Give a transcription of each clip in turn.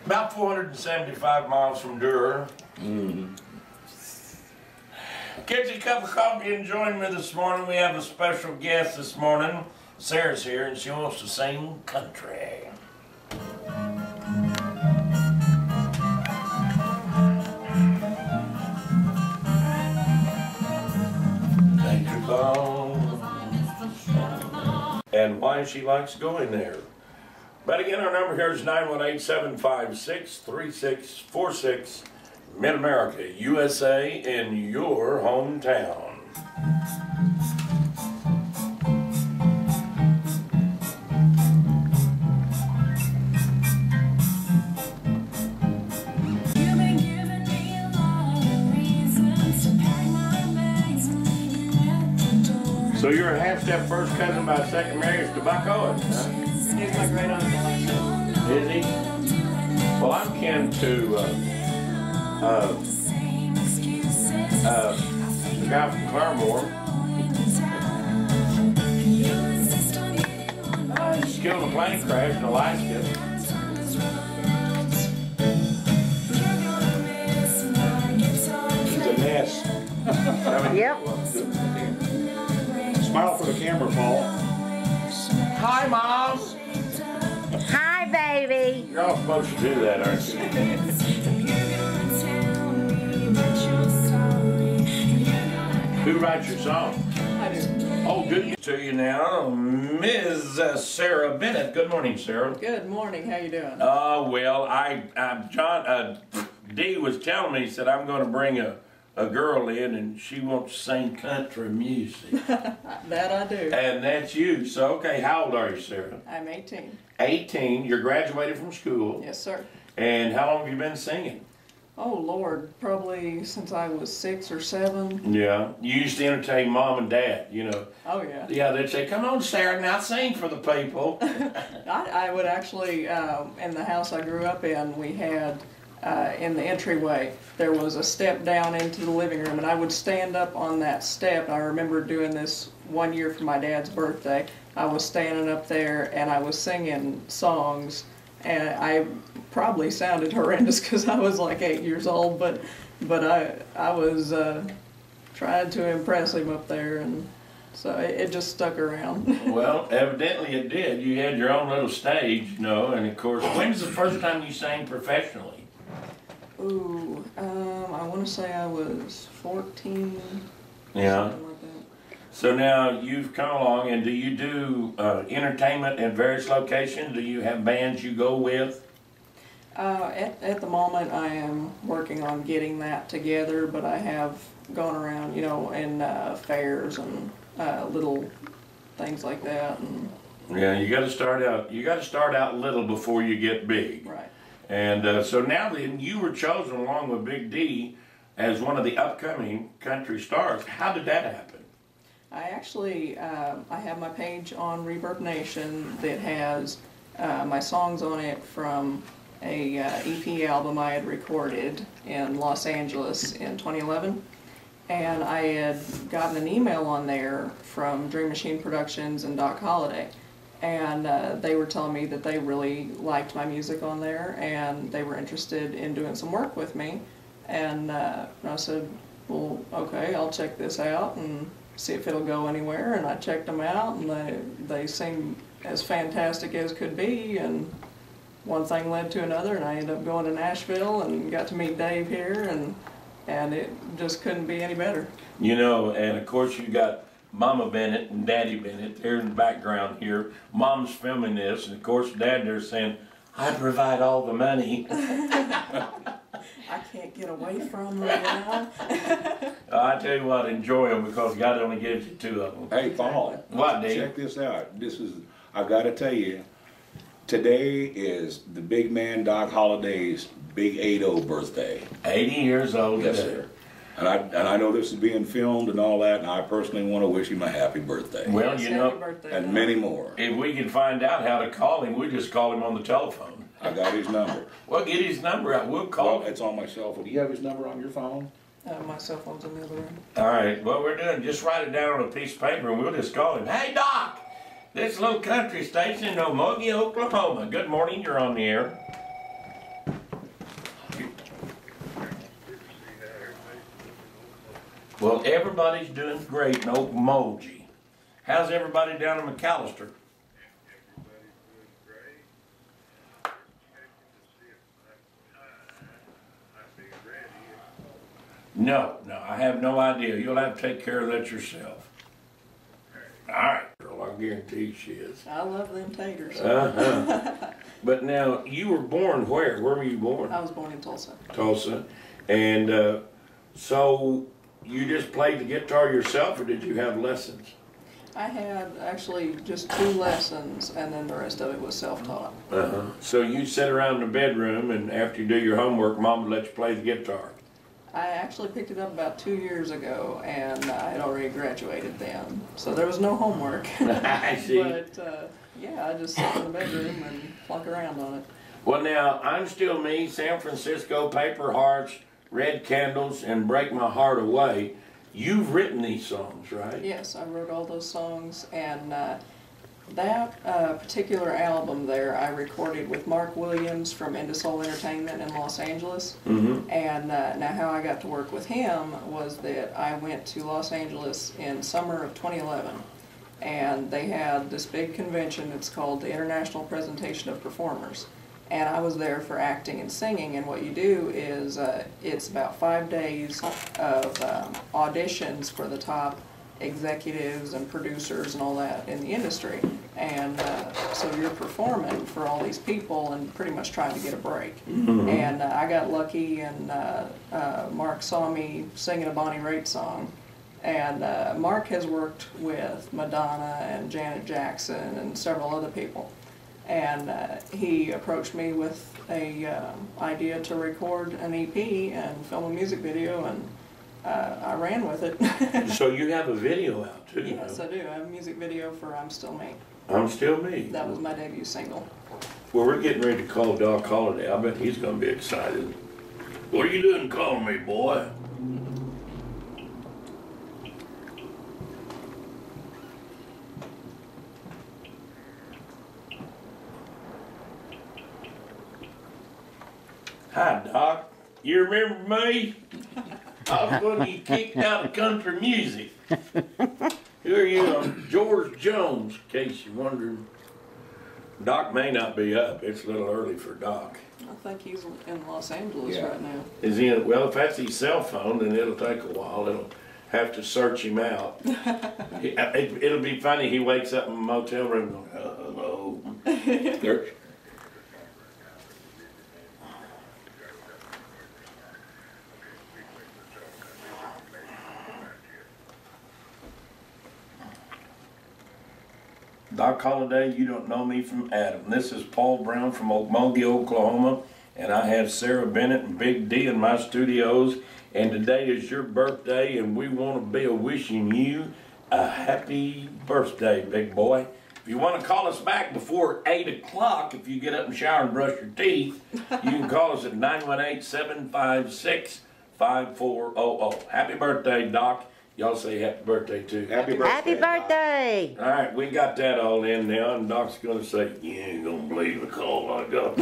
About 475 miles from Durham. Get you a cup of coffee and join me this morning. We have a special guest this morning. Sara's here and she wants to sing country. Country bone. And why she likes going there. But again, our number here is 918-756-3646. Mid-America, USA, in your hometown. So you're a half-step first cousin by second marriage to Buck Owen, huh? He's my great uncle, actually. Is he? Well, I'm kin to the guy from Claremore. He's killed in a plane crash in Alaska. It's a mess. Yep. Smile for the camera, Paul. Hi, Mom. Hi, baby. You're all supposed to do that, aren't you? Who writes your song? I do. Oh, good to you now, Ms. Sara Bennett. Good morning, Sara. Good morning. How you doing? Well, John D was telling me, he said I'm going to bring a girl in and she wants to sing country music. That I do. And that's you. So, okay, how old are you, Sara? I'm 18. 18. You're graduated from school. Yes, sir. And how long have you been singing? Oh, Lord. Probably since I was 6 or 7. Yeah. You used to entertain Mom and Dad, you know. Oh, yeah. Yeah, they'd say, come on, Sara, now sing for the people. I would actually, in the house I grew up in, we had, in the entryway, there was a step down into the living room, and I would stand up on that step. I remember doing this one year for my dad's birthday. I was standing up there, and I was singing songs, and I probably sounded horrendous because I was like 8 years old, but I was trying to impress him up there, and so it just stuck around. Well, evidently it did. You had your own little stage, you know, and of course, when's the first time you sang professionally? Ooh, I want to say I was 14. Yeah. Something like that. So now you've come along, and do you do entertainment at various locations? Do you have bands you go with? At the moment, I am working on getting that together, but I have gone around, you know, in fairs and little things like that. And Yeah, you got to start out. You got to start out little before you get big. right. And so now then, you were chosen along with Big D as one of the upcoming country stars. How did that happen? I actually, I have my page on Reverb Nation that has my songs on it from a EP album I had recorded in Los Angeles in 2011. And I had gotten an email on there from Dream Machine Productions and Doc Holliday. And they were telling me that they really liked my music on there and they were interested in doing some work with me. And I said, well, okay, I'll check this out and see if it'll go anywhere. And I checked them out, and they seemed as fantastic as could be. And one thing led to another, and I ended up going to Nashville and got to meet Dave here, and it just couldn't be any better. You know, and of course you got Mama Bennett and Daddy Bennett there in the background here. Mom's filming this, and of course Dad there saying, I provide all the money. I can't get away from them now. I tell you what, enjoy them because God only gives you 2 of them. Hey, Paul. What, Dave? Check this out. I got to tell you, today is the big man Doc Holliday's big 80 birthday. 80 years old Yes, today. sir. And I know this is being filmed and all that, and I personally want to wish him a happy birthday. Well, Yes, you happy know, birthday, And Doc. many more. if we can find out how to call him, we just call him on the telephone. I got his number. Well, get his number out. We'll call Well, him. it's on my cell phone. Do you have his number on your phone? My cell phone's in the other room. All right, what we're doing, just write it down on a piece of paper and we'll just call him. Hey, Doc, this little country station in Okmulgee, Oklahoma. Good morning, you're on the air. Well, everybody's doing great in Okmulgee. How's everybody down in McAllister? No, I have no idea. You'll have to take care of that yourself. All right, girl, I guarantee she is. I love them taters. But now, you were born where? Where were you born? I was born in Tulsa. Tulsa. And so you just played the guitar yourself, or did you have lessons? I had actually just 2 lessons, and then the rest of it was self-taught. So you sit around in the bedroom, and after you do your homework, Mom would let you play the guitar. I actually picked it up about 2 years ago, and I had already graduated then, so there was no homework. I see. But yeah, I just sit in the bedroom and plunk around on it. Well, now, I'm Still Me, San Francisco, Paper Hearts, Red Candles, and Break My Heart Away. You've written these songs, right? Yes, I wrote all those songs, and that particular album there I recorded with Mark Williams from Into Soul Entertainment in Los Angeles. And now how I got to work with him was that I went to Los Angeles in summer of 2011, and they had this big convention. It's called the International Presentation of Performers, and I was there for acting and singing. And what you do is it's about 5 days of auditions for the top executives and producers and all that in the industry, and so you're performing for all these people and pretty much trying to get a break. And I got lucky, and Mark saw me singing a Bonnie Raitt song, and Mark has worked with Madonna and Janet Jackson and several other people, and he approached me with a idea to record an EP and film a music video, and I ran with it. So you have a video out too? Yes, I do. I have a music video for I'm Still Me. I'm Still Me. That was my debut single. Well, we're getting ready to call Doc Holliday. I bet he's going to be excited. What are you doing calling me, boy? Hi, Doc. You remember me? I was one you kicked out of country music. Who are you? I'm George Jones, in case you're wondering. Doc may not be up. It's a little early for Doc. I think he's in Los Angeles right now. Is he in? Well, if that's his cell phone, then it'll take a while. It'll have to search him out. It'll be funny. He wakes up in a motel room going, hello. Doc Holliday, you don't know me from Adam. This is Paul Brown from Okmulgee, Oklahoma, and I have Sara Bennett and Big D in my studios, and today is your birthday, and we want to be wishing you a happy birthday, big boy. If you want to call us back before 8 o'clock, if you get up and shower and brush your teeth, you can call us at 918-756-5400. Happy birthday, Doc. Y'all say happy birthday too. Happy birthday. Happy birthday. All right, we got that all in now, and Doc's going to say, you ain't going to believe the call I got.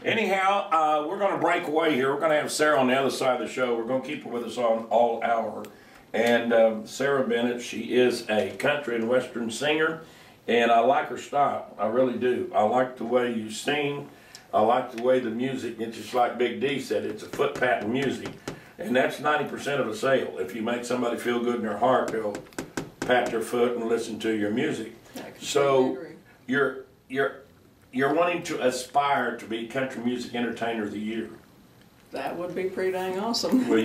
Anyhow, we're going to break away here. We're going to have Sara on the other side of the show. We're going to keep her with us on all hour. And Sara Bennett, she is a country and western singer, and I like her style. I really do. I like the way you sing. I like the way the music, it's just like Big D said, it's a foot patting music. And that's 90% of a sale. If you make somebody feel good in their heart, they'll pat their foot and listen to your music. So you're wanting to aspire to be Country Music Entertainer of the Year. That would be pretty dang awesome. Well,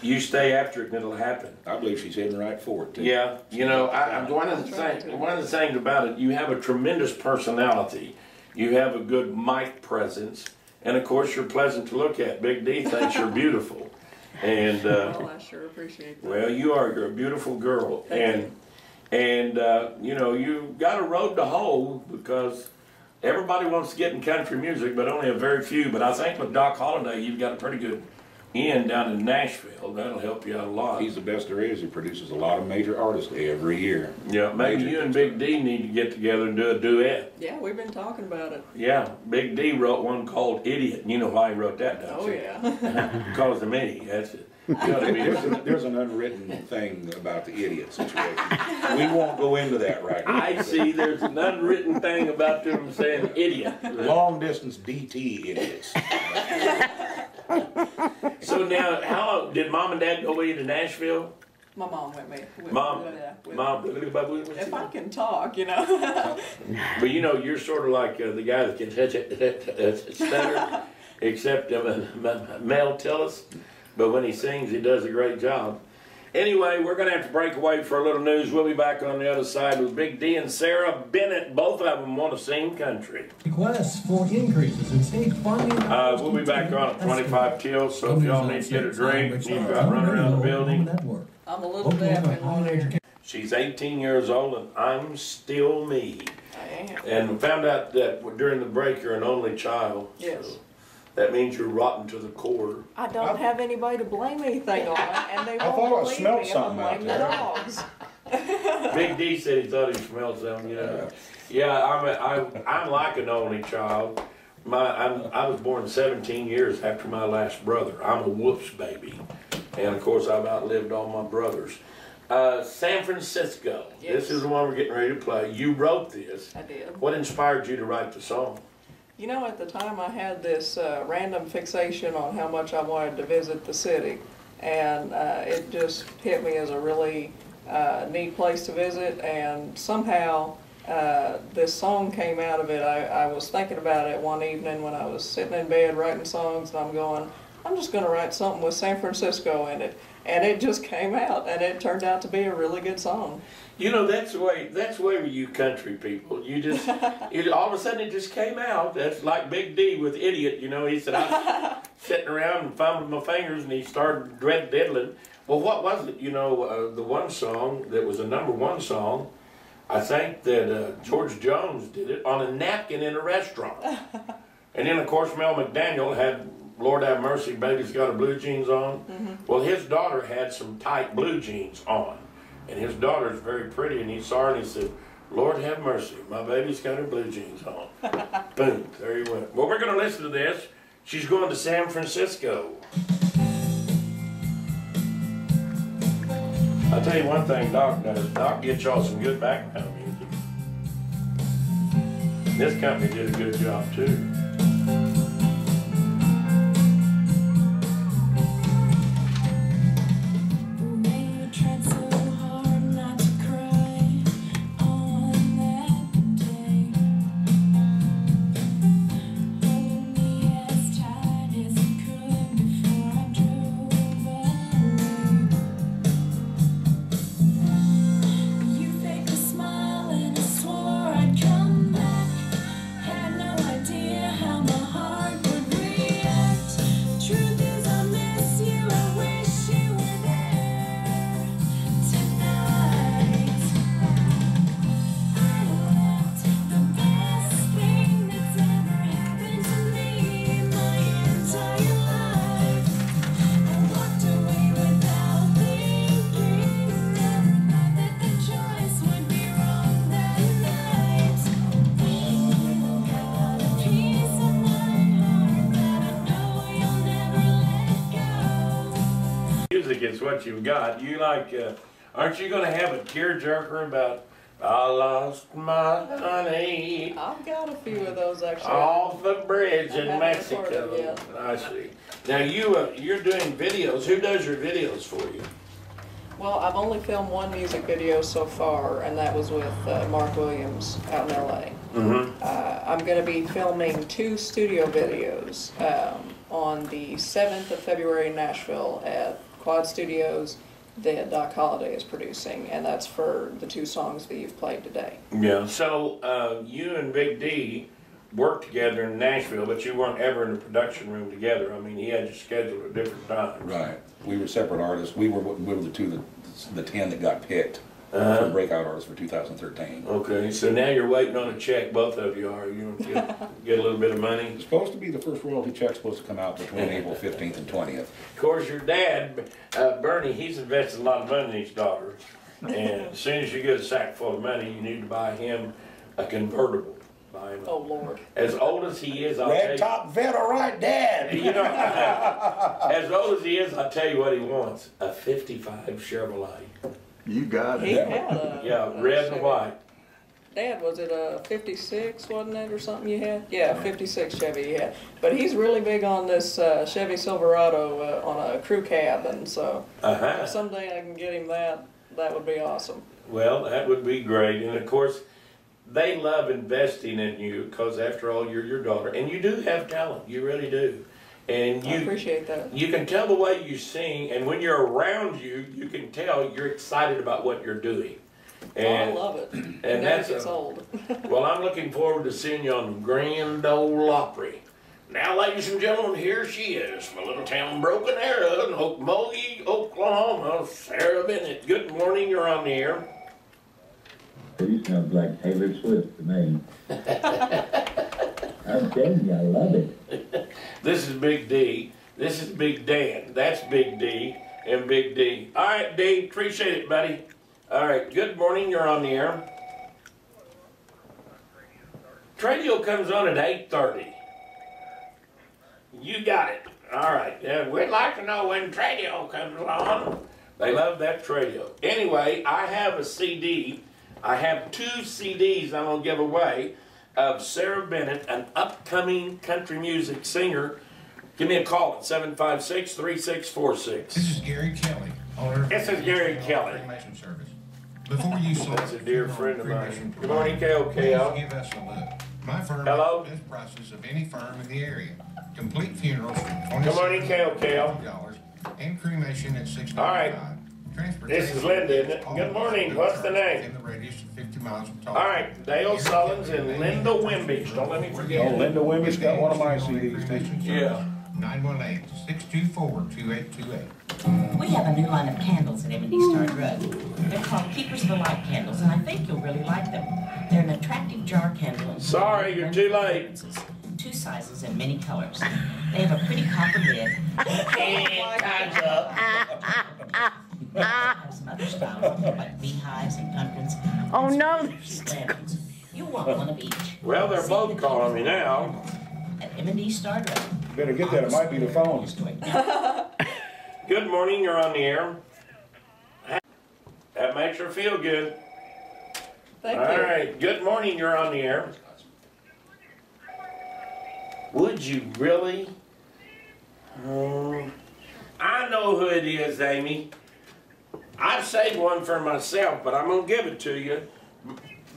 you stay after it and it'll happen. I believe she's heading right for it too. Yeah, you know, one of the things about it, you have a tremendous personality. You have a good mic presence, and of course you're pleasant to look at. Big D thinks you're beautiful. And well, I sure appreciate that. Well, you're a beautiful girl, and you know, you got a road to hoe, because everybody wants to get in country music, but only a very few. But I think with Doc Holliday, you've got a pretty good in down in Nashville. That'll help you out a lot. He's the best there is. He produces a lot of major artists every year. Yeah, maybe you and Big D need to get together and do a duet. Yeah, we've been talking about it. Yeah, Big D wrote one called Idiot. You know why he wrote that, don't you? Oh, yeah. Because of me, that's it. There's an unwritten thing about the idiot situation. We won't go into that right now. I see there's an unwritten thing about them saying idiot. Long distance DT idiots. So now, how did Mom and Dad go with you to Nashville? My mom with me. Mom, If I can talk, you know. But you know, you're sort of like the guy that can stutter, except Mel Tillis. But when he sings, he does a great job. Anyway, we're going to have to break away for a little news. We'll be back on the other side with Big D and Sara Bennett. Both of them want to sing country. Requests for increases in state funding. We'll be back on at 25 till, so if y'all need to get a drink, you've got to run around the building. I'm a little deaf in one ear. She's 18 years old, and I'm still me. I am. And we found out that during the break, you're an only child. Yes. So that means you're rotten to the core. I don't have anybody to blame anything on, and they I won't thought I believe smelled me if I something out blame the there. dogs. Big D said he thought he smelled something. Yeah, I'm like an only child. I was born 17 years after my last brother. I'm a whoops baby, and of course I've outlived all my brothers. San Francisco. Yes. This is the one we're getting ready to play. You wrote this. I did. What inspired you to write the song? You know, at the time I had this random fixation on how much I wanted to visit the city, and it just hit me as a really neat place to visit, and somehow this song came out of it. I was thinking about it one evening when I was sitting in bed writing songs, and I'm going, I'm just going to write something with San Francisco in it. And it just came out, and it turned out to be a really good song. You know, that's the way with you country people. You just, all of a sudden it just came out. That's like Big D with Idiot. You know, he said, I was sitting around and fumbling my fingers, and he started diddling. Well, what was it? You know, the one song that was a #1 song, I think that George Jones did it on a napkin in a restaurant. And then, of course, Mel McDaniel had Lord Have Mercy, Baby's Got Her Blue Jeans On. Mm-hmm. Well, his daughter had some tight blue jeans on. And his daughter's very pretty, and he saw her and he said, Lord have mercy, my baby's got her blue jeans on. Boom, there he went. Well, we're going to listen to this. She's going to San Francisco. I'll tell you one thing Doc does. Doc gets y'all some good background music. This company did a good job, too. It's what you've got. You like, aren't you going to have a tearjerker about, I lost my honey I've got a few of those actually. off the bridge in haven't Mexico? recorded yet. I see. Now you're doing videos. Who does your videos for you? Well, I've only filmed one music video so far, and that was with Mark Williams out in LA. Mm-hmm. I'm going to be filming 2 studio videos on the 7th of February in Nashville at Quad Studios that Doc Holliday is producing, and that's for the 2 songs that you've played today. Yeah. So you and Big D worked together in Nashville, but you weren't ever in the production room together. I mean, he had you scheduled at different times. Right. We were separate artists. We were the 10 that got picked for breakout artists for 2013. Okay, so now you're waiting on a check, both of you are. You get a little bit of money? It's supposed to be the first royalty check supposed to come out between April 15th and 20th. Of course, your dad, Bernie, he's invested a lot of money in his daughter. And as soon as you get a sack full of money, you need to buy him a convertible. buy him. Oh, Lord. As old as he is, I'll tell Red you. top vet, all right, Dad. You know, as old as he is, I'll tell you what he wants. A 55 Chevrolet. You got He it. had a... Yeah, a red Chevy. and white. Dad, was it a 56, wasn't it, or something you had? Yeah, 56 Chevy you had. But he's really big on this Chevy Silverado on a crew cab, and so if someday I can get him that, that would be awesome. Well, that would be great. And of course, they love investing in you because after all, you're your daughter. And you do have talent. You really do. And I appreciate that. You can tell the way you sing, and when you're around you, you can tell you're excited about what you're doing. And, I love it. And that's gets old. Well, I'm looking forward to seeing you on the Grand Ole Opry. Now, ladies and gentlemen, here she is, from a little town Broken Arrow in Okmulgee, Oklahoma, Sara Bennett. Good morning, you're on the air. He sounds like Taylor Swift to me. I'm telling you, I love it. This is Big D. This is Big Dan. That's Big D and Big D. All right, D, appreciate it, buddy. All right, good morning, you're on the air. Radio comes on at 8:30. You got it. All right, yeah, we'd like to know when Tradio comes on. They love that Tradio. Anyway, I have a CD. I have 2 CDs I'm going to give away of Sara Bennett, an upcoming country music singer. Give me a call at 756-3646. This is Gary Kelly, owner of This is Gary Kelly. Cremation Service. Before you select That's a dear friend of mine. cremation Good morning, provider, KOKL. please give us a look. My firm Hello? has the best prices of any firm in the area. Complete funerals for Good morning, KOKL. $27 and cremation at $6.95. All right. This is Linda, isn't it? Good morning. What's the name? In the radius of 50 miles from All right, Dale Sullins and Linda Wimby. Don't let me forget. Oh, Linda Wimby's got one of my CDs, too. Yeah. 918-624-2828. We have a new line of candles at M&D Star Drug. They're called Keepers of the Light candles, and I think you'll really like them. They're an attractive jar candle. Sorry, you're too late. 2 sizes and many colors. They have a pretty copper lid. Time's up. They have some other styles like beehives and pumpkins. Oh, no. Lanterns. You want one of each. Well, they're both calling me now. At M&D Star Drug. Better get that, it might be the phone. Good morning, you're on the air. That makes her feel good. Thank All you. right, good morning, you're on the air. Would you really? I know who it is, Amy. I've saved one for myself, but I'm going to give it to you.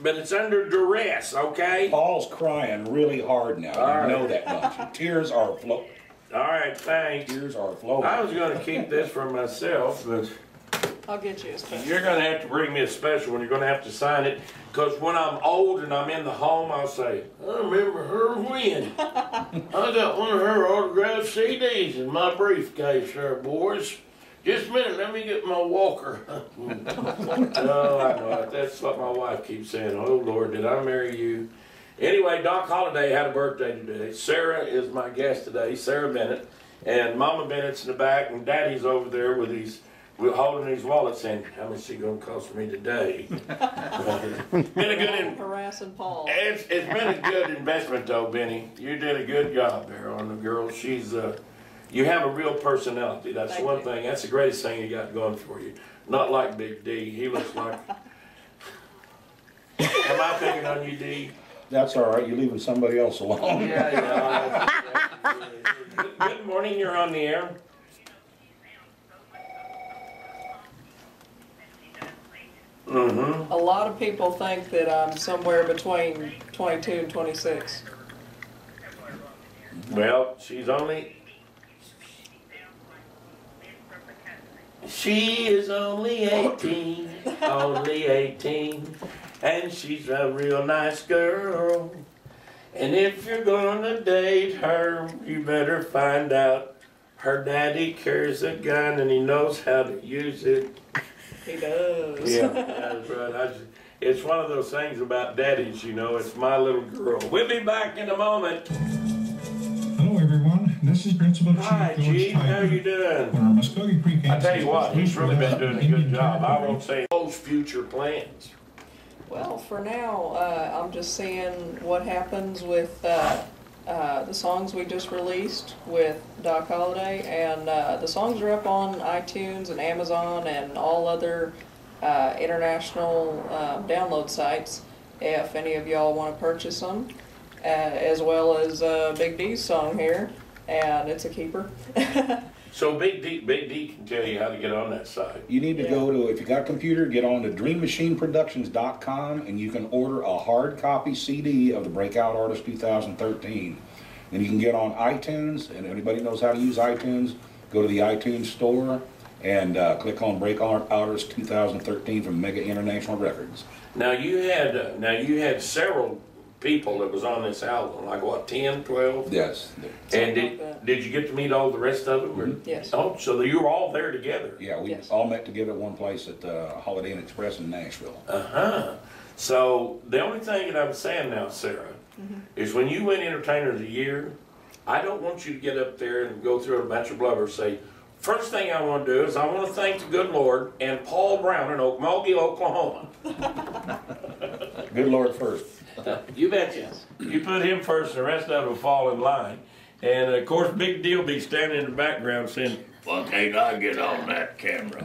But it's under duress, okay? Paul's crying really hard now. All right. You know that, don't you? Tears are flowing. All right, thanks. Tears are flowing. I was going to keep this for myself, but I'll get you a special. you're going to have to bring me a special one. You're going to have to sign it. Because when I'm old and I'm in the home, I'll say, I remember her when. I got one of her autographed CDs in my briefcase there, boys. Just a minute, let me get my walker. Oh, I know it. That's what my wife keeps saying. Oh, Lord, did I marry you? Anyway, Doc Holliday had a birthday today. Sarah is my guest today, Sara Bennett. And Mama Bennett's in the back, and Daddy's over there with holding these wallets saying, how much is it going to cost me today? Been a good Harassing Paul. it's been a good investment though, Benny. You did a good job there on the girl. She's you have a real personality. That's Thank one you. thing. That's the greatest thing you got going for you. Not like Big D. He looks like. Am I picking on you, D? That's all right. You're leaving somebody else alone. Yeah. Good morning. You're on the air. Mm-hmm. A lot of people think that I'm somewhere between 22 and 26. Well, she is only 18, only 18, and she's a real nice girl. And if you're gonna date her, you better find out her daddy carries a gun and he knows how to use it. He does. Yeah, that's right. It's one of those things about daddies, you know, it's my little girl. We'll be back in a moment. Hello, everyone. This is Principal Chief Hi, George Chief, how you Tiger. doing? When our Muskogee Pre-K I tell you what, he's really been doing a good job. I will won't say those future plans. Well, for now, I'm just seeing what happens with the songs we just released with Doc Holliday, and the songs are up on iTunes and Amazon and all other international download sites if any of y'all want to purchase them, as well as Big D's song here, and it's a keeper. So Big D can tell you how to get on that site. You need to go to, if you got a computer, get on to dreammachineproductions.com and you can order a hard copy CD of the Breakout Artist 2013. And you can get on iTunes, and anybody knows how to use iTunes, go to the iTunes store and click on Breakout Artist 2013 from Mega International Records. Now you had several people that was on this album, like what, 10, 12? Yes. And did you get to meet all the rest of them? Or? Yes. Oh, so you were all there together? Yeah, we Yes. all met together at one place at Holiday Inn Express in Nashville. Uh-huh. So the only thing that I'm saying now, Sarah, is when you win Entertainer of the Year, I don't want you to get up there and go through a bunch of blubber and say, first thing I want to do is I want to thank the good Lord and Paul Brown in Okmulgee, Oklahoma. Good Lord first. You betcha. You put him first and the rest of them will fall in line. And of course, Big Deal be standing in the background saying, why can't I get on that camera?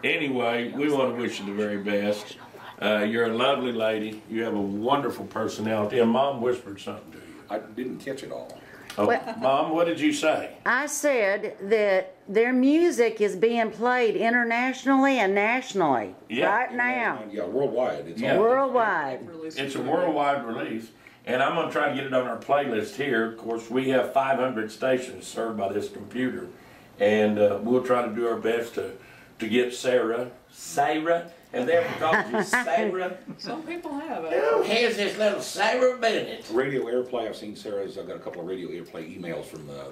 Anyway, we want to wish you the very best. You're a lovely lady. You have a wonderful personality. And Mom whispered something to you. I didn't catch it all. Oh, Well- Mom, what did you say? I said that their music is being played internationally and nationally Yeah. right now, Yeah, worldwide. It's Yeah. all worldwide. It's a worldwide release. And I'm going to try to get it on our playlist here. Of course, we have 500 stations served by this computer. And we'll try to do our best to get Sarah, have they ever called you Sarah? Some people have it. Who has this little Sarah Bennett? radio airplay. I've seen Sarah's. I've got a couple of radio airplay emails from the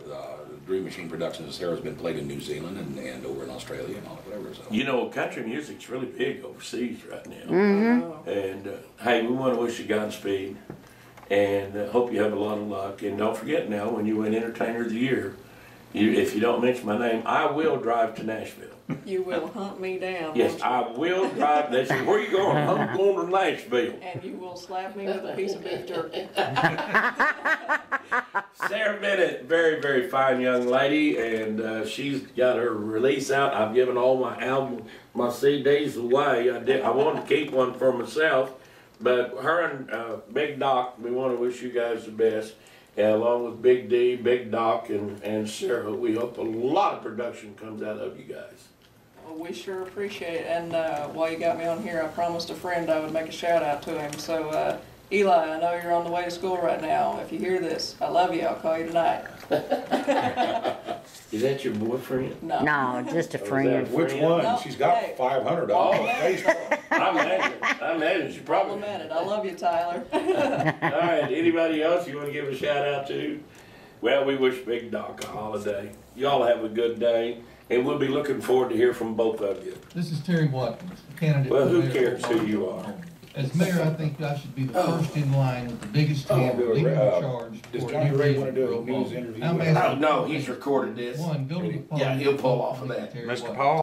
Dream Machine Productions. Sarah's been played in New Zealand and over in Australia and all whatever. So. You know, country music's really big overseas right now. Oh. And hey, we want to wish you Godspeed, and hope you have a lot of luck. And don't forget now, when you win Entertainer of the Year, if you don't mention my name, I will drive to Nashville. You will hunt me down. Yes, won't I will drive. They say, where you going? I'm going to Nashville. you? And you will slap me with a piece of beef jerky. Sarah Bennett, very, very fine young lady, and she's got her release out. I've given all my my CDs away. I wanted to keep one for myself, but her and Big Doc, we want to wish you guys the best. And along with Big D, Big Doc, and Sarah, we hope a lot of production comes out of you guys. Well, we sure appreciate it. And while you got me on here, I promised a friend I would make a shout out to him. So, Eli, I know you're on the way to school right now. If you hear this, I love you. I'll call you tonight. Is that your boyfriend? No. No, just a Oh, is friend. that- Which one? No, She's got hey. 500 Oh. on Facebook. I imagine she probably. Complimented. I love you, Tyler. All right, anybody else you want to give a shout out to? Well, we wish Big Doc a holiday. Y'all have a good day, and we'll be looking forward to hear from both of you. This is Terry Watkins, candidate. Well, for who mayor. cares who you are? As mayor, I think I should be the first in line with the biggest hand do a leading ra- the charge does for Johnny new Ray reason wanna do a for news Oklahoma. interview? I'm Oh, asking- no, he's recorded this. One, go to the Yeah, podium. he'll pull off of that. Terry Mr. Watkins. Paul?